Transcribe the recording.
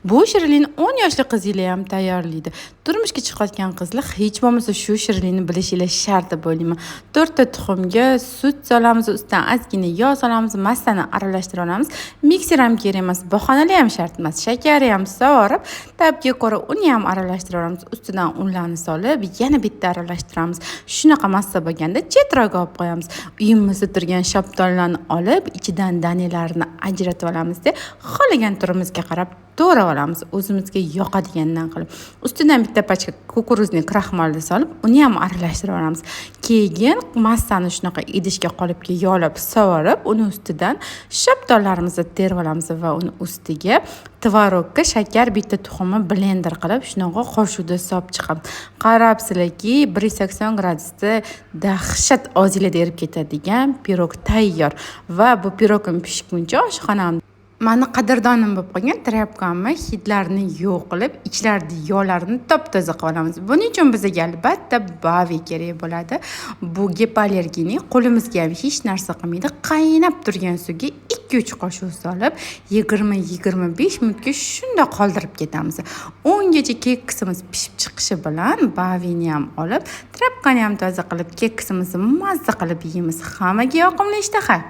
Bu shirinlikni 10 yoshli qizinglar ham tayyorlaydi. Turmushga chiqayotgan qizlar hech bo'lmasa shu shirinlikni bilishinglar shart deb o'ylayman. 4 ta tuxumga sut solamiz, ustidan ozgina yog' solamiz, massani aralashtirib olamiz. Mikser ham kerak emas, bahonali ham shart emas. Shakari ham sovurib, tabga ko'ra uni ham aralashtirib olamiz. Ustidan unlarni solib, yana bitta aralashtiramiz. Shunaqa massa bo'lganda chetroga olib qo'yamiz. Uyimizda turgan shaptollarni olib, ichidan danalarini ajratib olamizda, xohlagan turimizga qarab to'g'rab olamiz. O'zimizga yoqadigandan qilib. Ustidan bitta pachka kukuruzli kraxmalni solib, uni ham aralashtirib olamiz. Keyin massani shunaqa idishga qolipga yog'lab sovurib, uni ustidan shaptollarimizni terib olamiz va uni ustiga tvorogga shakar, bitta tuxumni blender qilib, shunaqa qo'shuvda solib chiqamiz. Qarabsizlarki, 180 gradusda dahshat ozinglarda erib ketadigan pirog tayyor. Va bu pirogim pishguncha oshxonam mani qadrdonim bo'lib qolgan trapkamni hidlarini yo'q qilib, ichlarida yog'larni top-toza qilib olamiz. Buning uchun bizga albatta bavi kerak bo'ladi. Bu gipoallergenik, qo'limizga ham hech narsa qilmaydi. Qaynab turgan suvga 2-3 qoshiq solib, 20-25 minutga shunda qoldirib ketamiz. 10 gacha keksimiz pishib chiqishi bilan bavini ham olib, trapkani ham toza qilib, keksimizni mazza qilib yeymiz. Hammaga yoqimli ishtaha.